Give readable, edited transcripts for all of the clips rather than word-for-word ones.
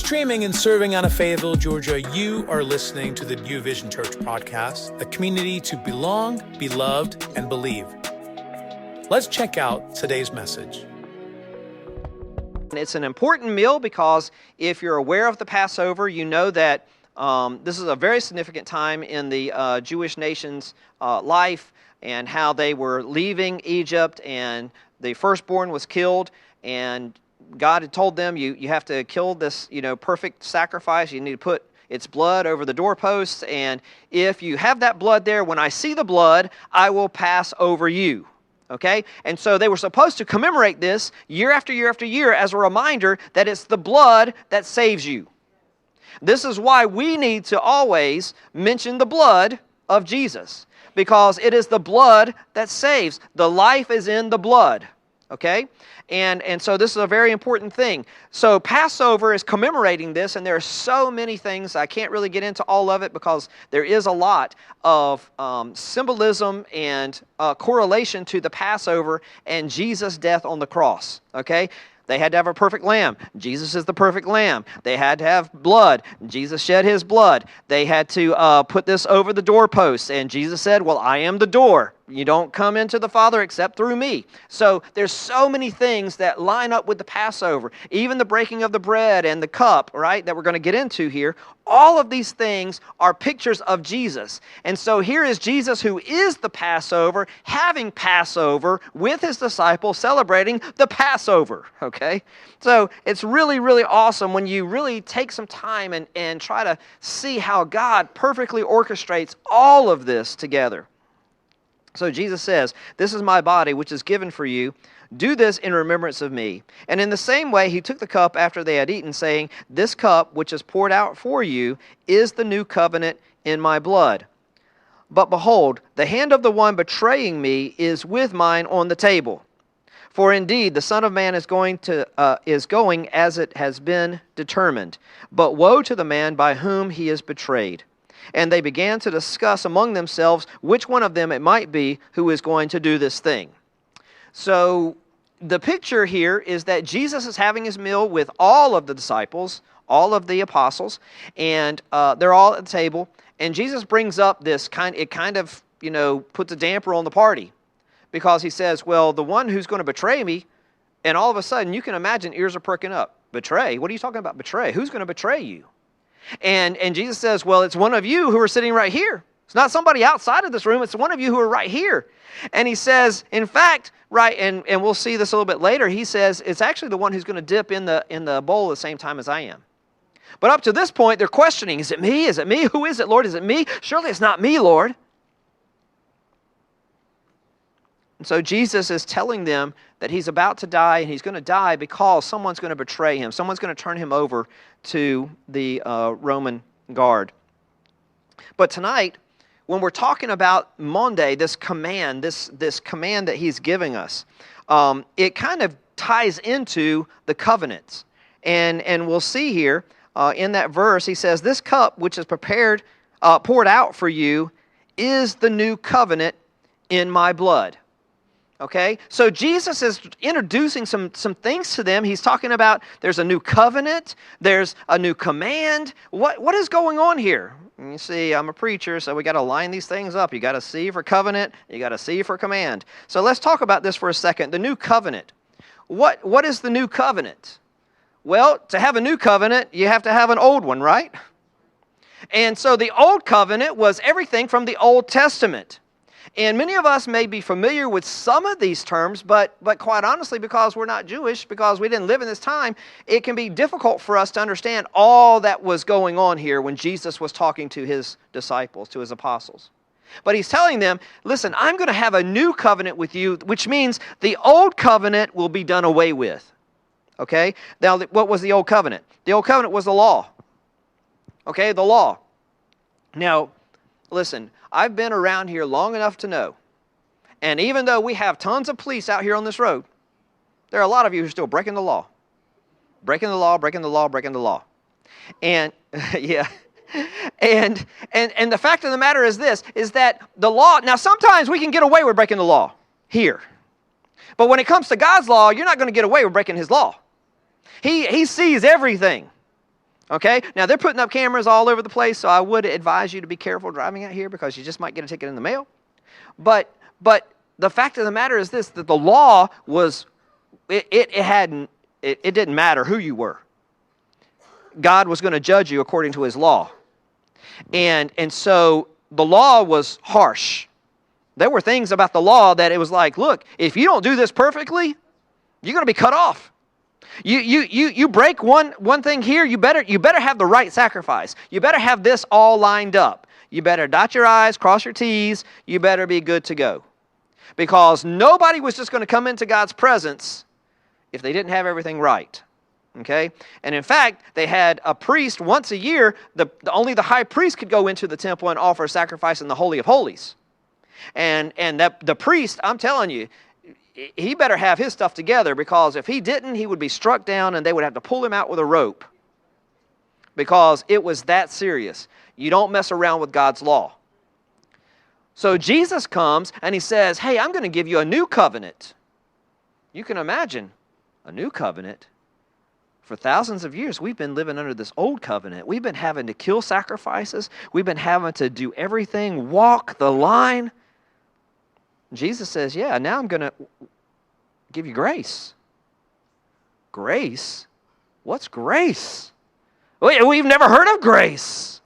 Streaming and serving out of Fayetteville, Georgia, you are listening to the New Vision Church podcast, a community to belong, be loved, and believe. Let's check out today's message. It's an important meal because if you're aware of the Passover, you know that this is a very significant time in the Jewish nation's life and how they were leaving Egypt and the firstborn was killed, and God had told them, you have to kill this, perfect sacrifice. You need to put its blood over the doorposts, and if you have that blood there, when I see the blood, I will pass over you. Okay? And so they were supposed to commemorate this year after year after year as a reminder that it's the blood that saves you. This is why we need to always mention the blood of Jesus, because it is the blood that saves. The life is in the blood. Okay? And so this is a very important thing. So Passover is commemorating this, and there are so many things. I can't really get into all of it because there is a lot of symbolism and correlation to the Passover and Jesus' death on the cross. Okay? They had to have a perfect lamb. Jesus is the perfect lamb. They had to have blood. Jesus shed his blood. They had to put this over the doorposts. And Jesus said, well, I am the door. You don't come into the Father except through me. So there's so many things that line up with the Passover. Even the breaking of the bread and the cup, right, that we're going to get into here. All of these things are pictures of Jesus. And so here is Jesus, who is the Passover, having Passover with his disciples, celebrating the Passover, okay? So it's really, really awesome when you really take some time and try to see how God perfectly orchestrates all of this together. So Jesus says, this is my body, which is given for you. Do this in remembrance of me. And in the same way, he took the cup after they had eaten, saying, this cup, which is poured out for you, is the new covenant in my blood. But behold, the hand of the one betraying me is with mine on the table. For indeed, the Son of Man is going as it has been determined. But woe to the man by whom he is betrayed. And they began to discuss among themselves which one of them it might be who is going to do this thing. So the picture here is that Jesus is having his meal with all of the disciples, all of the apostles, and they're all at the table. And Jesus brings up this puts a damper on the party, because he says, well, the one who's going to betray me, and all of a sudden you can imagine ears are perking up. Betray? What are you talking about betray? Who's going to betray you? And Jesus says, well, it's one of you who are sitting right here. It's not somebody outside of this room. It's one of you who are right here. And he says, in fact, right, and we'll see this a little bit later, he says, it's actually the one who's going to dip in the bowl at the same time as I am. But up to this point, they're questioning, is it me? Is it me? Who is it, Lord? Is it me? Surely it's not me, Lord. And so Jesus is telling them that he's about to die, and he's going to die because someone's going to betray him. Someone's going to turn him over to the Roman guard. But tonight, when we're talking about Maundy, this command, this command that he's giving us, it kind of ties into the covenants. And we'll see here in that verse, he says, this cup which is poured out for you is the new covenant in my blood. Okay, so Jesus is introducing some things to them. He's talking about there's a new covenant, there's a new command. What is going on here? You see, I'm a preacher, so we got to line these things up. You got to C for covenant, you got to C for command. So let's talk about this for a second. The new covenant. What is the new covenant? Well, to have a new covenant, you have to have an old one, right? And so the old covenant was everything from the Old Testament. And many of us may be familiar with some of these terms, but quite honestly, because we're not Jewish, because we didn't live in this time, it can be difficult for us to understand all that was going on here when Jesus was talking to his disciples, to his apostles. But he's telling them, listen, I'm going to have a new covenant with you, which means the old covenant will be done away with. Okay? Now, what was the old covenant? The old covenant was the law. Okay, the law. Now, listen, I've been around here long enough to know, and even though we have tons of police out here on this road, there are a lot of you who are still breaking the law. Breaking the law, breaking the law, breaking the law. And, yeah. And the fact of the matter is this, is that the law, now sometimes we can get away with breaking the law here. But when it comes to God's law, you're not going to get away with breaking his law. He sees everything. Okay? Now, they're putting up cameras all over the place, so I would advise you to be careful driving out here because you just might get a ticket in the mail. But the fact of the matter is this, that the law was, it didn't matter who you were. God was going to judge you according to his law. And so the law was harsh. There were things about the law that it was like, look, if you don't do this perfectly, you're going to be cut off. You break one thing here, you better have the right sacrifice. You better have this all lined up. You better dot your I's, cross your T's. You better be good to go. Because nobody was just going to come into God's presence if they didn't have everything right. Okay? And in fact, they had a priest once a year. Only the high priest could go into the temple and offer a sacrifice in the Holy of Holies. And that the priest, I'm telling you, he better have his stuff together, because if he didn't, he would be struck down and they would have to pull him out with a rope, because it was that serious. You don't mess around with God's law. So Jesus comes and he says, hey, I'm going to give you a new covenant. You can imagine a new covenant. For thousands of years, we've been living under this old covenant. We've been having to kill sacrifices. We've been having to do everything, walk the line. Jesus says, yeah, now I'm going to give you grace. Grace? What's grace? We've never heard of grace.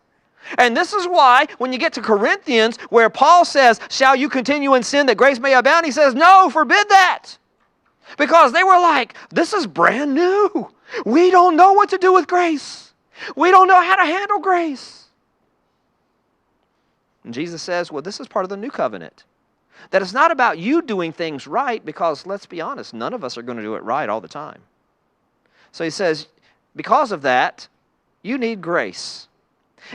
And this is why when you get to Corinthians, where Paul says, shall you continue in sin that grace may abound? He says, no, forbid that. Because they were like, this is brand new. We don't know what to do with grace. We don't know how to handle grace. And Jesus says, well, this is part of the new covenant. That it's not about you doing things right, because let's be honest, none of us are going to do it right all the time. So he says, because of that, you need grace.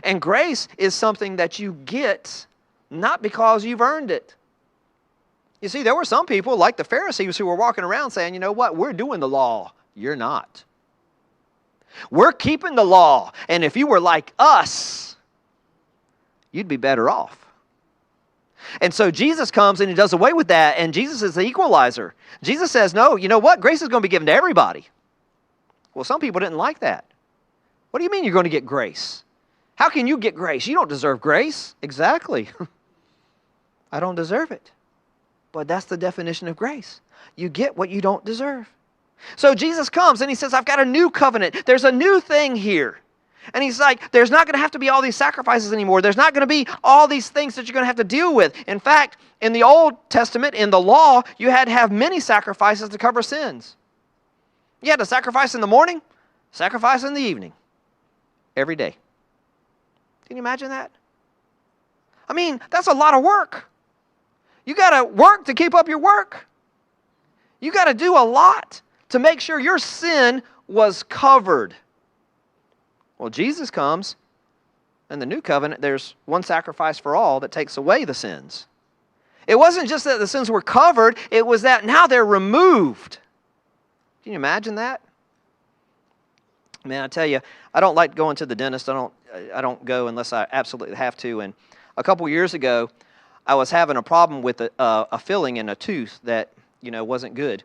And grace is something that you get not because you've earned it. You see, there were some people like the Pharisees who were walking around saying, you know what, we're doing the law. You're not. We're keeping the law. And if you were like us, you'd be better off. And so Jesus comes and he does away with that, and Jesus is the equalizer. Jesus says, no, you know what? Grace is going to be given to everybody. Well, some people didn't like that. What do you mean you're going to get grace? How can you get grace? You don't deserve grace. Exactly. I don't deserve it. But that's the definition of grace. You get what you don't deserve. So Jesus comes and he says, I've got a new covenant. There's a new thing here. And he's like, there's not going to have to be all these sacrifices anymore. There's not going to be all these things that you're going to have to deal with. In fact, in the Old Testament, in the law, you had to have many sacrifices to cover sins. You had to sacrifice in the morning, sacrifice in the evening, every day. Can you imagine that? I mean, that's a lot of work. You got to work to keep up your work. You got to do a lot to make sure your sin was covered. Well, Jesus comes, and the new covenant, there's one sacrifice for all that takes away the sins. It wasn't just that the sins were covered, it was that now they're removed. Can you imagine that? Man, I tell you, I don't like going to the dentist. I don't go unless I absolutely have to. And a couple years ago, I was having a problem with a filling in a tooth that wasn't good,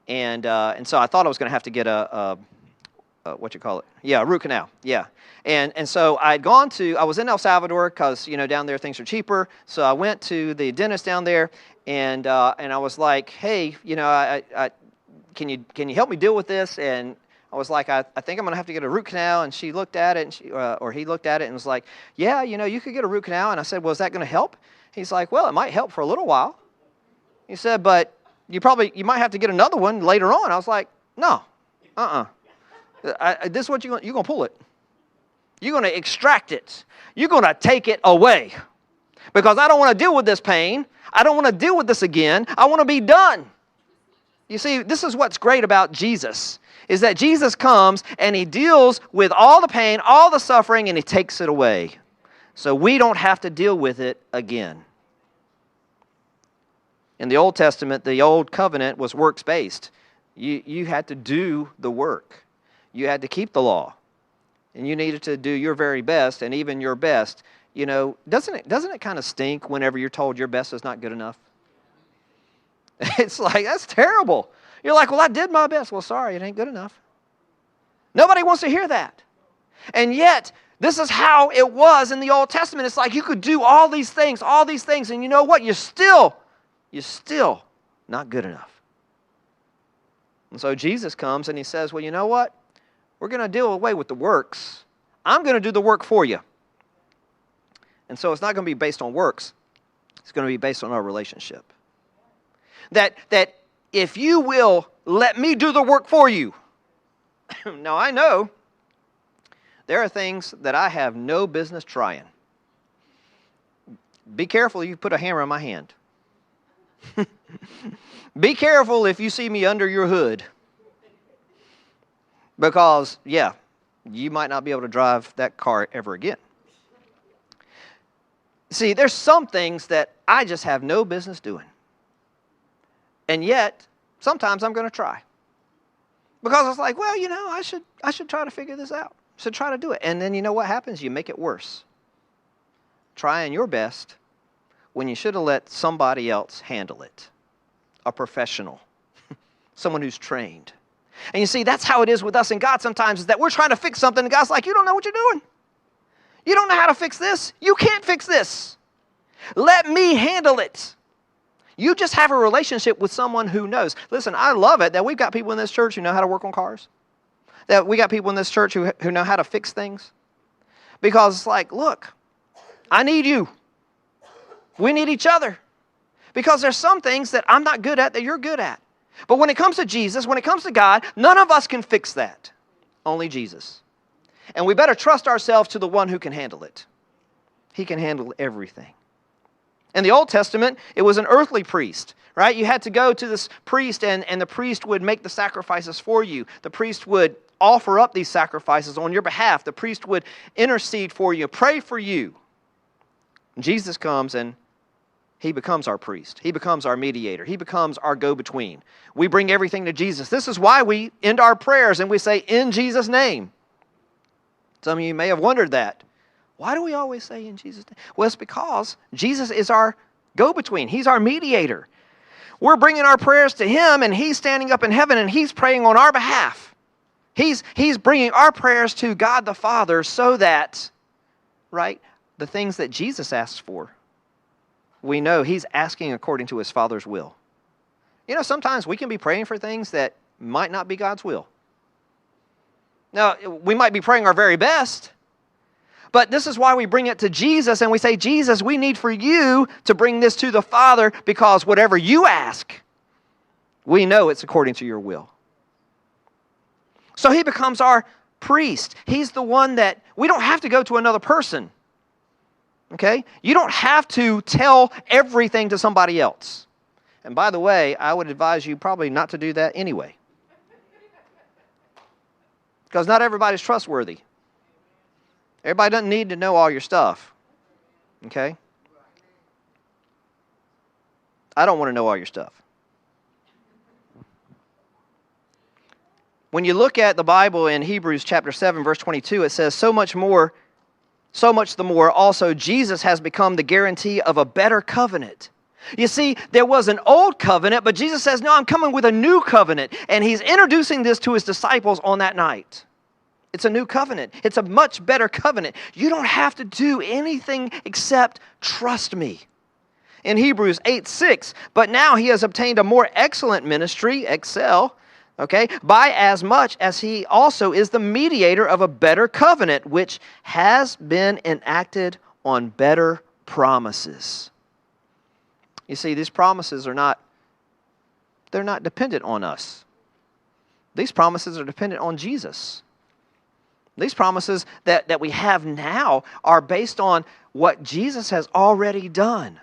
and so I thought I was going to have to get a root canal. Yeah, and so I was in El Salvador because down there things are cheaper. So I went to the dentist down there, and I was like, hey, can you help me deal with this? And I was like, I think I'm going to have to get a root canal. And she looked at it, and he looked at it and was like, yeah, you could get a root canal. And I said, well, is that going to help? He's like, well, it might help for a little while. He said, but you might have to get another one later on. I was like, no, this is what you're going to pull it. You're going to extract it. You're going to take it away. Because I don't want to deal with this pain. I don't want to deal with this again. I want to be done. You see, this is what's great about Jesus, is that Jesus comes and he deals with all the pain, all the suffering, and he takes it away. So we don't have to deal with it again. In the Old Testament, the Old Covenant was works-based. You had to do the work. You had to keep the law. And you needed to do your very best, and even your best. Doesn't it kind of stink whenever you're told your best is not good enough? It's like, that's terrible. You're like, well, I did my best. Well, sorry, it ain't good enough. Nobody wants to hear that. And yet, this is how it was in the Old Testament. It's like you could do all these things, and you know what? You're still not good enough. And so Jesus comes and he says, well, you know what? We're going to deal away with the works. I'm going to do the work for you. And so it's not going to be based on works. It's going to be based on our relationship. That if you will let me do the work for you. Now I know there are things that I have no business trying. Be careful you put a hammer in my hand. Be careful if you see me under your hood. Because, yeah, you might not be able to drive that car ever again. See, there's some things that I just have no business doing. And yet, sometimes I'm going to try. Because it's like, well, you know, I should try to figure this out. I should try to do it. And then you know what happens? You make it worse. Trying your best when you should have let somebody else handle it. A professional. Someone who's trained. And you see, that's how it is with us and God sometimes, is that we're trying to fix something and God's like, you don't know what you're doing. You don't know how to fix this. You can't fix this. Let me handle it. You just have a relationship with someone who knows. Listen, I love it that we've got people in this church who know how to work on cars. That we got people in this church who know how to fix things. Because it's like, look, I need you. We need each other. Because there's some things that I'm not good at that you're good at. But when it comes to Jesus, when it comes to God, none of us can fix that. Only Jesus. And we better trust ourselves to the one who can handle it. He can handle everything. In the Old Testament, it was an earthly priest, right? You had to go to this priest and the priest would make the sacrifices for you. The priest would offer up these sacrifices on your behalf. The priest would intercede for you, pray for you. Jesus comes and he becomes our priest. He becomes our mediator. He becomes our go-between. We bring everything to Jesus. This is why we end our prayers and we say, in Jesus' name. Some of you may have wondered that. Why do we always say in Jesus' name? Well, it's because Jesus is our go-between. He's our mediator. We're bringing our prayers to him and he's standing up in heaven and he's praying on our behalf. He's bringing our prayers to God the Father so that, right, the things that Jesus asks for, we know he's asking according to his Father's will. You know, sometimes we can be praying for things that might not be God's will. Now, we might be praying our very best, but this is why we bring it to Jesus and we say, Jesus, we need for you to bring this to the Father because whatever you ask, we know it's according to your will. So he becomes our priest. He's the one that we don't have to go to another person. Okay? You don't have to tell everything to somebody else. And by the way, I would advise you probably not to do that anyway. Because not everybody's trustworthy. Everybody doesn't need to know all your stuff. Okay? I don't want to know all your stuff. When you look at the Bible in Hebrews chapter 7, verse 22, it says, so much the more also Jesus has become the guarantee of a better covenant. You see, there was an old covenant, but Jesus says, no, I'm coming with a new covenant. And he's introducing this to his disciples on that night. It's a new covenant. It's a much better covenant. You don't have to do anything except trust me. In Hebrews 8:6, but now he has obtained a more excellent ministry, excel, okay, by as much as he also is the mediator of a better covenant, which has been enacted on better promises. You see, these promises they're not dependent on us. These promises are dependent on Jesus. These promises that we have now are based on what Jesus has already done.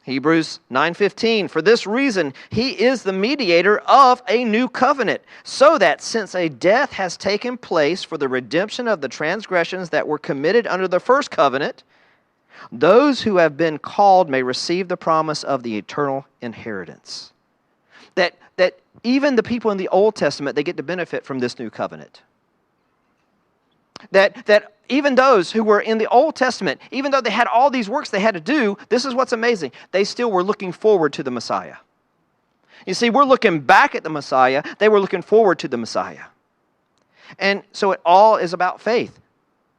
Hebrews 9:15, for this reason, he is the mediator of a new covenant, so that since a death has taken place for the redemption of the transgressions that were committed under the first covenant, those who have been called may receive the promise of the eternal inheritance. That even the people in the Old Testament, they get to benefit from this new covenant. That even those who were in the Old Testament, even though they had all these works they had to do, this is what's amazing. They still were looking forward to the Messiah. You see, we're looking back at the Messiah. They were looking forward to the Messiah. And so it all is about faith.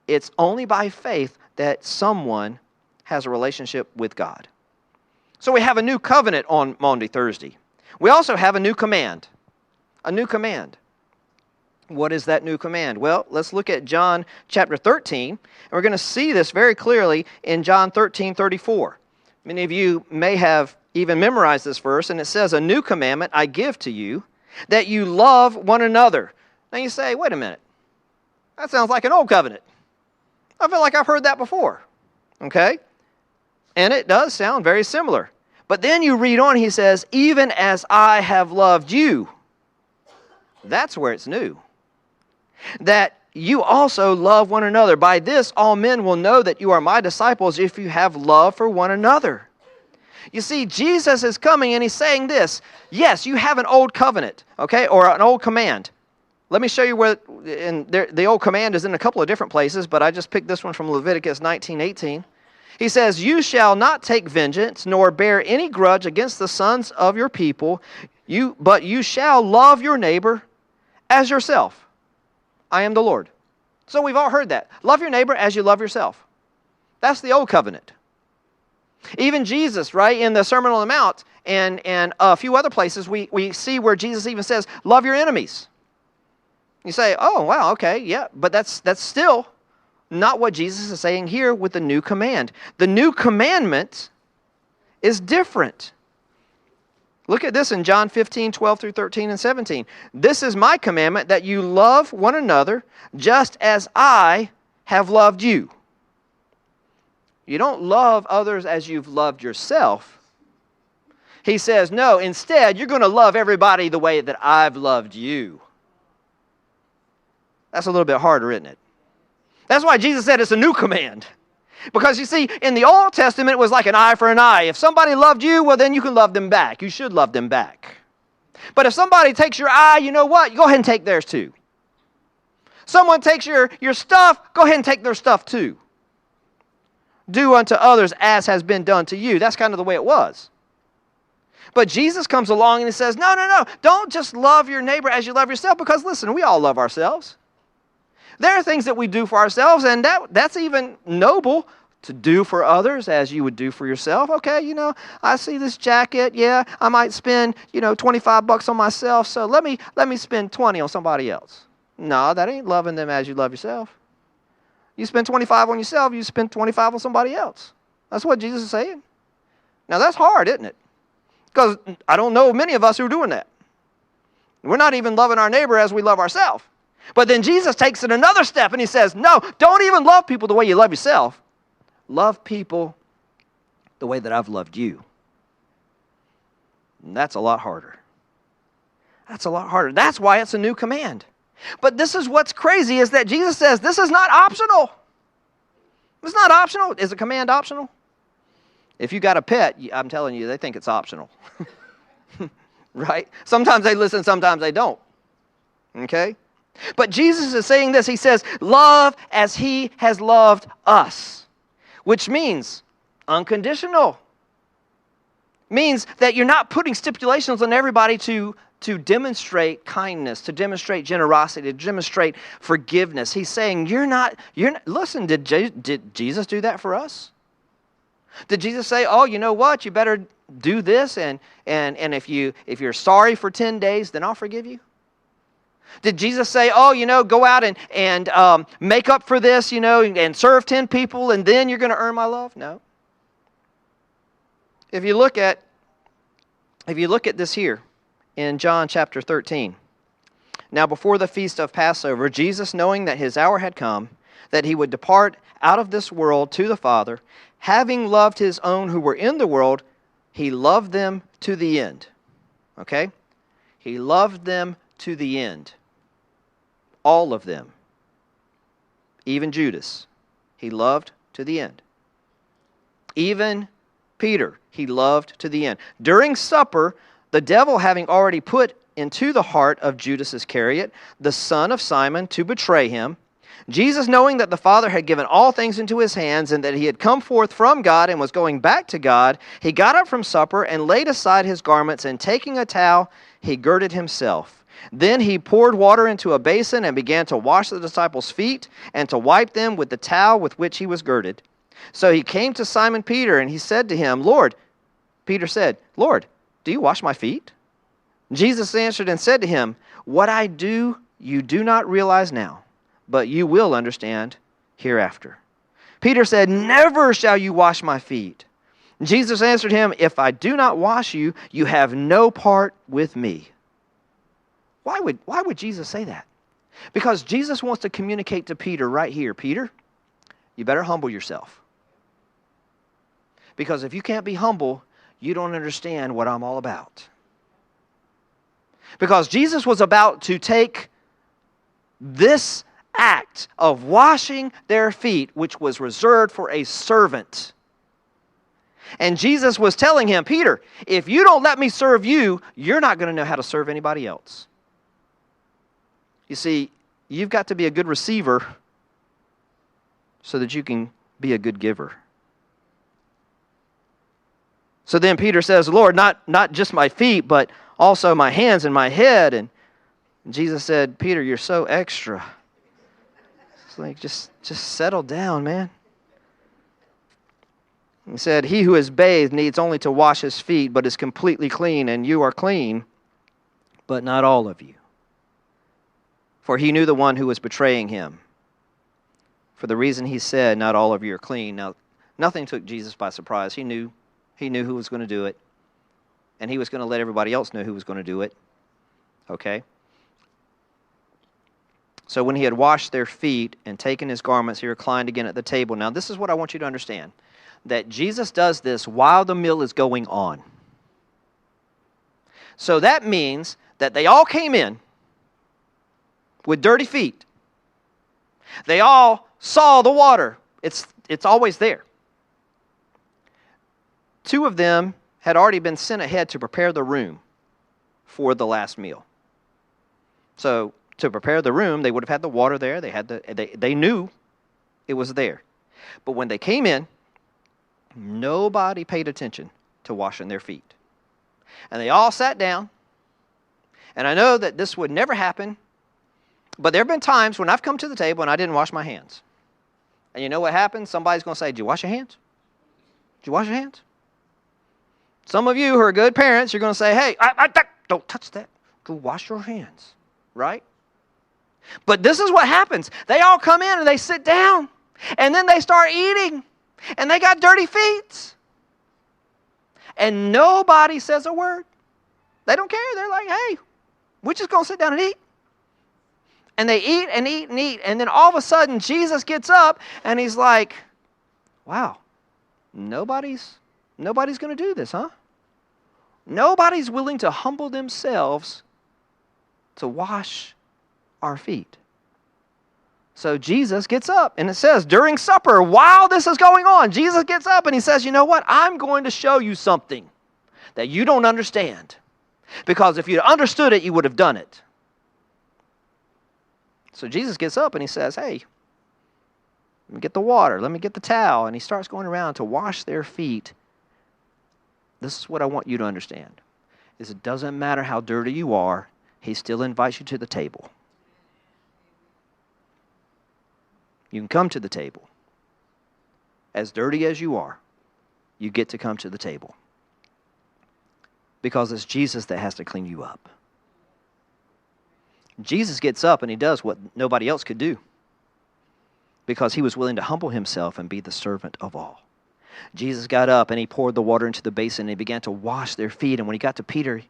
It's only by faith that someone has a relationship with God. So we have a new covenant on Maundy Thursday. We also have a new command. A new command. What is that new command? Well, let's look at John chapter 13. And we're going to see this very clearly in John 13:34. Many of you may have even memorized this verse, and it says, "A new commandment I give to you, that you love one another." Now you say, wait a minute. That sounds like an old covenant. I feel like I've heard that before. Okay? And it does sound very similar. But then you read on, he says, "Even as I have loved you." That's where it's new. "That you also love one another. By this all men will know that you are my disciples if you have love for one another." You see, Jesus is coming and he's saying this. Yes, you have an old covenant, okay, or an old command. Let me show you where the old command is in a couple of different places, but I just picked this one from Leviticus 19:18. He says, "You shall not take vengeance, nor bear any grudge against the sons of your people, but you shall love your neighbor as yourself. I am the Lord." So we've all heard that. Love your neighbor as you love yourself. That's the old covenant. Even Jesus, right, in the Sermon on the Mount and a few other places, we see where Jesus even says, "Love your enemies." You say, "Oh, wow, okay, yeah," but that's still not what Jesus is saying here with the new command. The new commandment is different. Look at this in John 15:12 through 13 and 17. "This is my commandment, that you love one another just as I have loved you." You don't love others as you've loved yourself. He says, no, instead, you're going to love everybody the way that I've loved you. That's a little bit harder, isn't it? That's why Jesus said it's a new command. Because you see, in the Old Testament, it was like an eye for an eye. If somebody loved you, well, then you can love them back. You should love them back. But if somebody takes your eye, you know what? You go ahead and take theirs too. Someone takes your stuff, go ahead and take their stuff too. Do unto others as has been done to you. That's kind of the way it was. But Jesus comes along and he says, no. Don't just love your neighbor as you love yourself, because listen, we all love ourselves. There are things that we do for ourselves, and that's even noble to do for others as you would do for yourself. Okay, I see this jacket. Yeah, I might spend, $25 on myself, so let me spend 20 on somebody else. No, that ain't loving them as you love yourself. You spend 25 on yourself, you spend 25 on somebody else. That's what Jesus is saying. Now that's hard, isn't it? Because I don't know many of us who are doing that. We're not even loving our neighbor as we love ourselves. But then Jesus takes it another step and he says, no, don't even love people the way you love yourself. Love people the way that I've loved you. And that's a lot harder. That's a lot harder. That's why it's a new command. But this is what's crazy, is that Jesus says this is not optional. It's not optional. Is a command optional? If you got a pet, I'm telling you, they think it's optional. Right? Sometimes they listen, sometimes they don't. Okay? But Jesus is saying this. He says, love as he has loved us. Which means unconditional. Means that you're not putting stipulations on everybody to demonstrate kindness, to demonstrate generosity, to demonstrate forgiveness. He's saying, listen, did Jesus do that for us? Did Jesus say, oh, you know what, you better do this, and if you're sorry for 10 days, then I'll forgive you? Did Jesus say, oh, go out and make up for this, and serve 10 people, and then you're going to earn my love? No. If you look at this here in John chapter 13. Now before the feast of Passover, Jesus, knowing that his hour had come, that he would depart out of this world to the Father, having loved his own who were in the world, he loved them to the end. Okay? He loved them to the end. All of them. Even Judas, he loved to the end. Even Peter, he loved to the end. During supper, the devil having already put into the heart of Judas Iscariot, the son of Simon, to betray him, Jesus, knowing that the Father had given all things into his hands, and that he had come forth from God and was going back to God, he got up from supper and laid aside his garments, and taking a towel, he girded himself. Then he poured water into a basin and began to wash the disciples' feet and to wipe them with the towel with which he was girded. So he came to Simon Peter, and he said to him, Peter said, Lord, do you wash my feet? Jesus answered and said to him, what I do you do not realize now, but you will understand hereafter. Peter said, never shall you wash my feet. Jesus answered him, if I do not wash you, you have no part with me. Why would Jesus say that? Because Jesus wants to communicate to Peter right here, Peter, you better humble yourself. Because if you can't be humble, you don't understand what I'm all about. Because Jesus was about to take this act of washing their feet, which was reserved for a servant. And Jesus was telling him, Peter, if you don't let me serve you, you're not going to know how to serve anybody else. You see, you've got to be a good receiver so that you can be a good giver. So then Peter says, Lord, not just my feet, but also my hands and my head. And Jesus said, Peter, you're so extra. It's like, just settle down, man. He said, he who is bathed needs only to wash his feet, but is completely clean, and you are clean, but not all of you. For he knew the one who was betraying him. For the reason he said, not all of you are clean. Now, nothing took Jesus by surprise. He knew who was going to do it. And he was going to let everybody else know who was going to do it. Okay? So when he had washed their feet and taken his garments, he reclined again at the table. Now, this is what I want you to understand. That Jesus does this while the meal is going on. So that means that they all came in with dirty feet. They all saw the water. It's always there. 2 of them had already been sent ahead to prepare the room for the last meal. So to prepare the room, they would have had the water there. They knew it was there. But when they came in, nobody paid attention to washing their feet. And they all sat down. And I know that this would never happen, but there have been times when I've come to the table and I didn't wash my hands. And you know what happens? Somebody's going to say, did you wash your hands? Did you wash your hands? Some of you who are good parents, you're going to say, hey, don't touch that. Go wash your hands, right? But this is what happens. They all come in and they sit down, and then they start eating, and they got dirty feet. And nobody says a word. They don't care. They're like, hey, we're just going to sit down and eat. And they eat and eat and eat. And then all of a sudden, Jesus gets up and he's like, wow, nobody's going to do this, huh? Nobody's willing to humble themselves to wash our feet. So Jesus gets up, and it says during supper, while this is going on, Jesus gets up and he says, you know what? I'm going to show you something that you don't understand. Because if you understood it, you would have done it. So Jesus gets up and he says, hey, let me get the water, let me get the towel. And he starts going around to wash their feet. This is what I want you to understand, is it doesn't matter how dirty you are, he still invites you to the table. You can come to the table. As dirty as you are, you get to come to the table. Because it's Jesus that has to clean you up. Jesus gets up and he does what nobody else could do. Because he was willing to humble himself and be the servant of all. Jesus got up and he poured the water into the basin and he began to wash their feet. And when he got to Peter,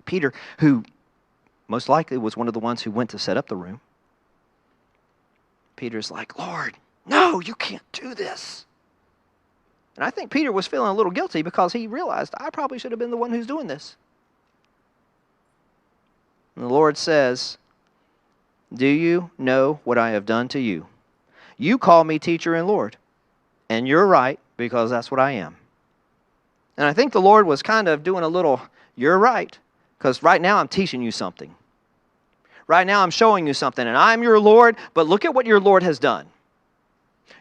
who most likely was one of the ones who went to set up the room, Peter's like, Lord, no, you can't do this. And I think Peter was feeling a little guilty because he realized, I probably should have been the one who's doing this. And the Lord says, do you know what I have done to you? You call me teacher and Lord, and you're right, because that's what I am. And I think the Lord was kind of doing a little, you're right, because right now I'm teaching you something. Right now I'm showing you something, and I'm your Lord, but look at what your Lord has done.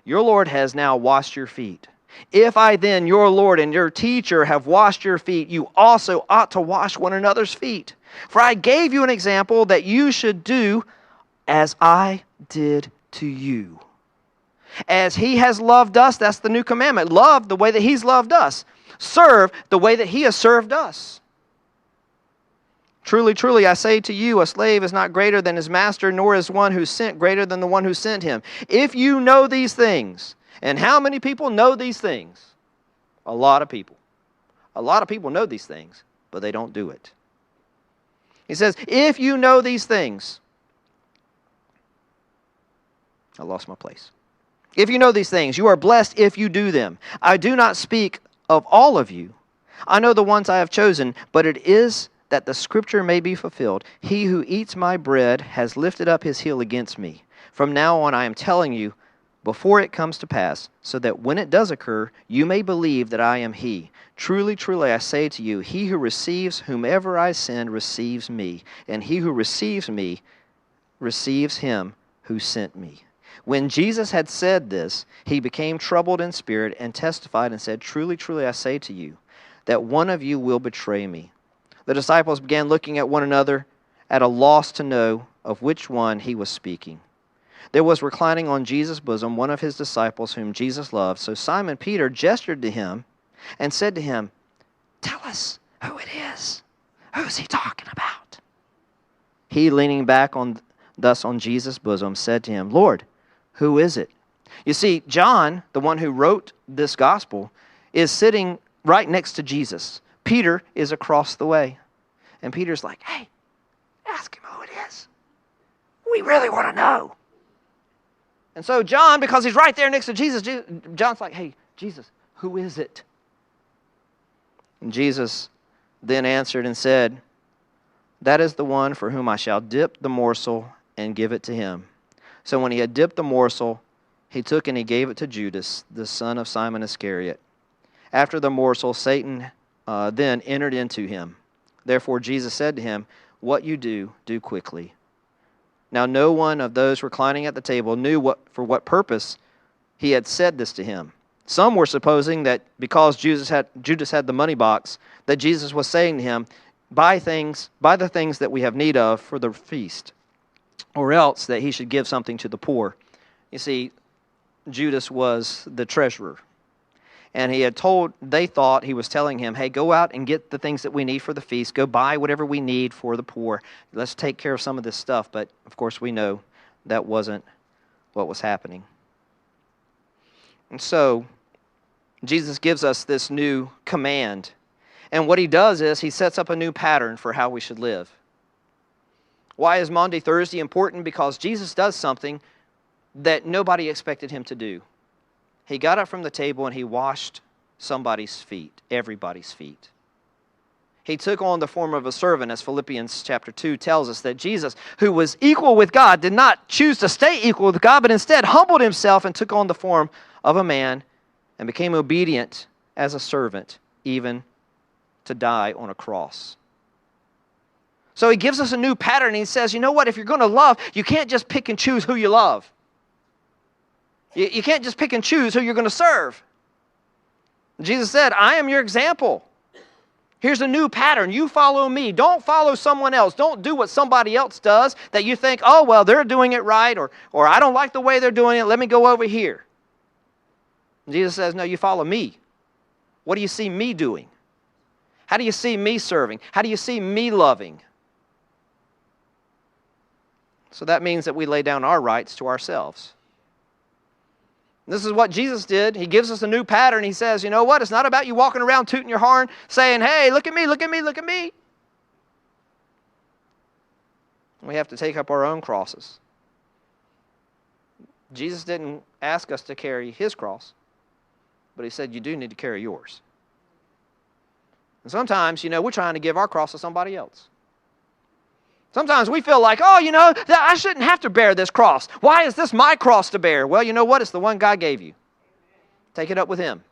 Your Lord has now washed your feet. If I then, your Lord and your teacher, have washed your feet, you also ought to wash one another's feet. For I gave you an example that you should do as I did to you. As He has loved us, that's the new commandment. Love the way that He's loved us. Serve the way that He has served us. Truly, truly, I say to you, a slave is not greater than his master, nor is one who sent greater than the one who sent him. If you know these things, and how many people know these things? A lot of people. A lot of people know these things, but they don't do it. He says, if you know these things, I lost my place. If you know these things, you are blessed if you do them. I do not speak of all of you. I know the ones I have chosen, but it is that the scripture may be fulfilled. He who eats my bread has lifted up his heel against me. From now on I am telling you, before it comes to pass, so that when it does occur, you may believe that I am He. Truly, truly, I say to you, he who receives whomever I send receives me, and he who receives me receives him who sent me. When Jesus had said this, he became troubled in spirit and testified and said, Truly, truly, I say to you, that one of you will betray me. The disciples began looking at one another, at a loss to know of which one he was speaking. There was reclining on Jesus' bosom one of his disciples whom Jesus loved. So Simon Peter gestured to him and said to him, Tell us who it is. Who's he talking about? He, leaning back thus on Jesus' bosom, said to him, Lord, who is it? You see, John, the one who wrote this gospel, is sitting right next to Jesus. Peter is across the way. And Peter's like, hey, ask him who it is. We really want to know. And so John, because he's right there next to Jesus, John's like, hey, Jesus, who is it? And Jesus then answered and said, That is the one for whom I shall dip the morsel and give it to him. So when he had dipped the morsel, he took and he gave it to Judas, the son of Simon Iscariot. After the morsel, Satan then entered into him. Therefore Jesus said to him, What you do, do quickly. Now no one of those reclining at the table knew for what purpose he had said this to him. Some were supposing that because Judas had the money box, that Jesus was saying to him, Buy the things that we have need of for the feast, or else that he should give something to the poor. You see, Judas was the treasurer. And they thought he was telling him, hey, go out and get the things that we need for the feast. Go buy whatever we need for the poor. Let's take care of some of this stuff. But, of course, we know that wasn't what was happening. And so, Jesus gives us this new command. And what he does is he sets up a new pattern for how we should live. Why is Maundy Thursday important? Because Jesus does something that nobody expected him to do. He got up from the table and he washed somebody's feet, everybody's feet. He took on the form of a servant, as Philippians chapter 2 tells us, that Jesus, who was equal with God, did not choose to stay equal with God, but instead humbled himself and took on the form of a man and became obedient as a servant, even to die on a cross. So he gives us a new pattern. He says, you know what, if you're going to love, you can't just pick and choose who you love. You can't just pick and choose who you're going to serve. Jesus said, I am your example. Here's a new pattern. You follow me. Don't follow someone else. Don't do what somebody else does that you think, oh, well, they're doing it right, or I don't like the way they're doing it. Let me go over here. Jesus says, no, you follow me. What do you see me doing? How do you see me serving? How do you see me loving? So that means that we lay down our rights to ourselves. This is what Jesus did. He gives us a new pattern. He says, you know what? It's not about you walking around tooting your horn saying, hey, look at me, look at me, look at me. We have to take up our own crosses. Jesus didn't ask us to carry his cross, but he said you do need to carry yours. And sometimes, we're trying to give our cross to somebody else. Sometimes we feel like, that I shouldn't have to bear this cross. Why is this my cross to bear? Well, you know what? It's the one God gave you. Take it up with him.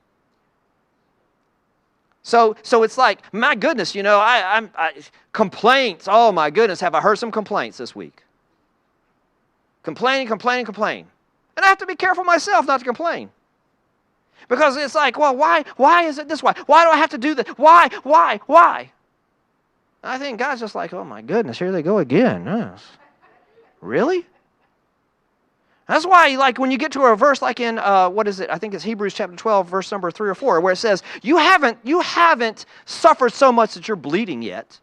So it's like, my goodness, complaints. Oh, my goodness, have I heard some complaints this week? Complaining. And I have to be careful myself not to complain. Because it's like, well, why is it this way? Why do I have to do this? Why? I think God's just like, oh my goodness, here they go again. Really? That's why, like, when you get to a verse like in, what is it? I think it's Hebrews chapter 12, verse number 3 or 4, where it says, you haven't suffered so much that you're bleeding yet.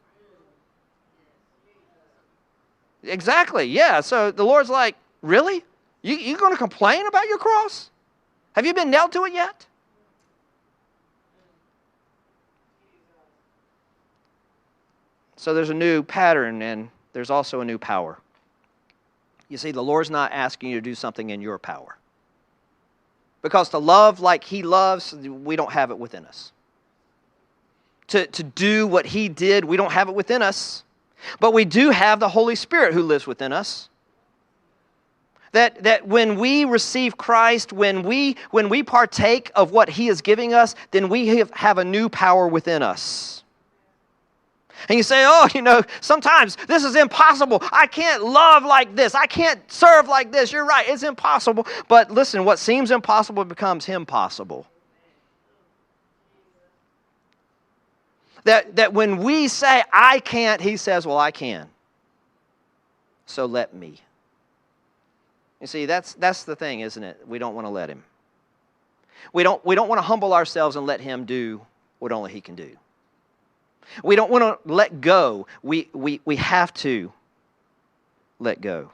Exactly, yeah. So the Lord's like, really? You going to complain about your cross? Have you been nailed to it yet? So there's a new pattern, and there's also a new power. You see, the Lord's not asking you to do something in your power. Because to love like He loves, we don't have it within us. To do what He did, we don't have it within us. But we do have the Holy Spirit who lives within us. That when we receive Christ, when we partake of what He is giving us, then we have a new power within us. And you say, sometimes this is impossible. I can't love like this. I can't serve like this. You're right, it's impossible. But listen, what seems impossible becomes impossible. That when we say, I can't, He says, well, I can. So let me. You see, that's the thing, isn't it? We don't want to let Him. We don't want to humble ourselves and let Him do what only He can do. We don't want to let go. We have to let go.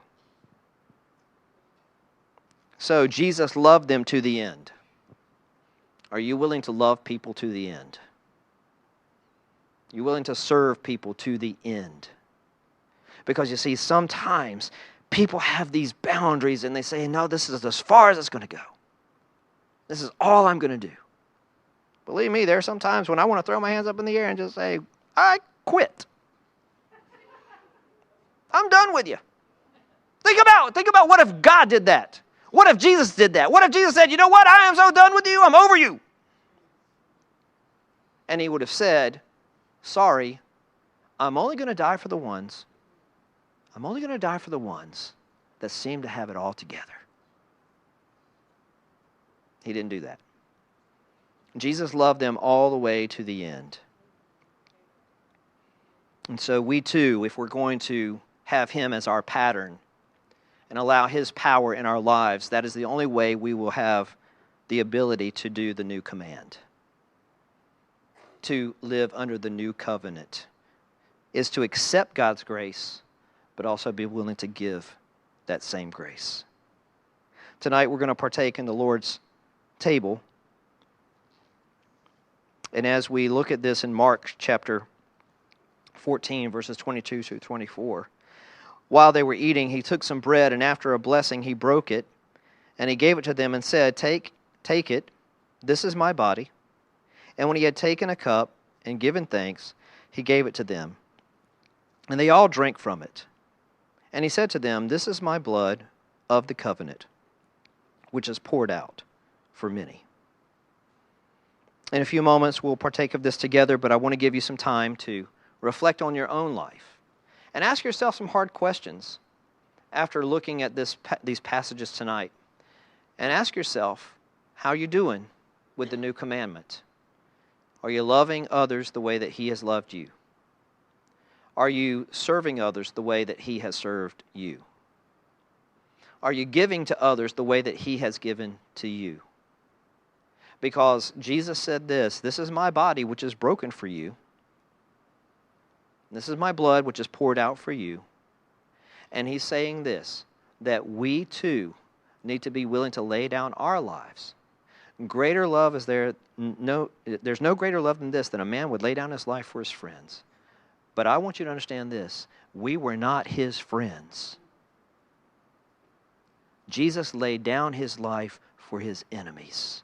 So Jesus loved them to the end. Are you willing to love people to the end? Are you willing to serve people to the end? Because you see, sometimes people have these boundaries and they say, no, this is as far as it's going to go. This is all I'm going to do. Believe me, there are some times when I want to throw my hands up in the air and just say, I quit. I'm done with you. Think about what if God did that? What if Jesus did that? What if Jesus said, you know what, I am so done with you, I'm over you. And He would have said, sorry, I'm only going to die for the ones that seem to have it all together. He didn't do that. Jesus loved them all the way to the end. And so we too, if we're going to have Him as our pattern and allow His power in our lives, that is the only way we will have the ability to do the new command. To live under the new covenant is to accept God's grace, but also be willing to give that same grace. Tonight we're going to partake in the Lord's table. And as we look at this in Mark chapter 14, verses 22 through 24, while they were eating, He took some bread, and after a blessing, He broke it, and He gave it to them and said, Take it, this is my body. And when He had taken a cup and given thanks, He gave it to them. And they all drank from it. And He said to them, This is my blood of the covenant, which is poured out for many. In a few moments, we'll partake of this together, but I want to give you some time to reflect on your own life and ask yourself some hard questions after looking at these passages tonight. And ask yourself, how are you doing with the new commandment? Are you loving others the way that He has loved you? Are you serving others the way that He has served you? Are you giving to others the way that He has given to you? Because Jesus said this is my body which is broken for you. This is my blood which is poured out for you. And He's saying this, that we too need to be willing to lay down our lives. Greater love is there's no greater love than this, that a man would lay down his life for his friends. But I want you to understand this, we were not His friends. Jesus laid down His life for His enemies.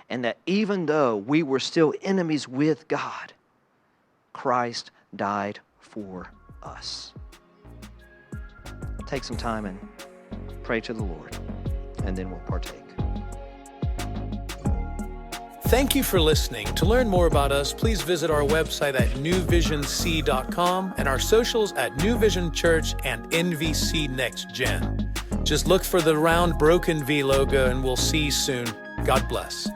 And that even though we were still enemies with God, Christ died for us. Take some time and pray to the Lord, and then we'll partake. Thank you for listening. To learn more about us, please visit our website at newvisionc.com and our socials at New Vision Church and NVC Next Gen. Just look for the round broken V logo and we'll see you soon. God bless.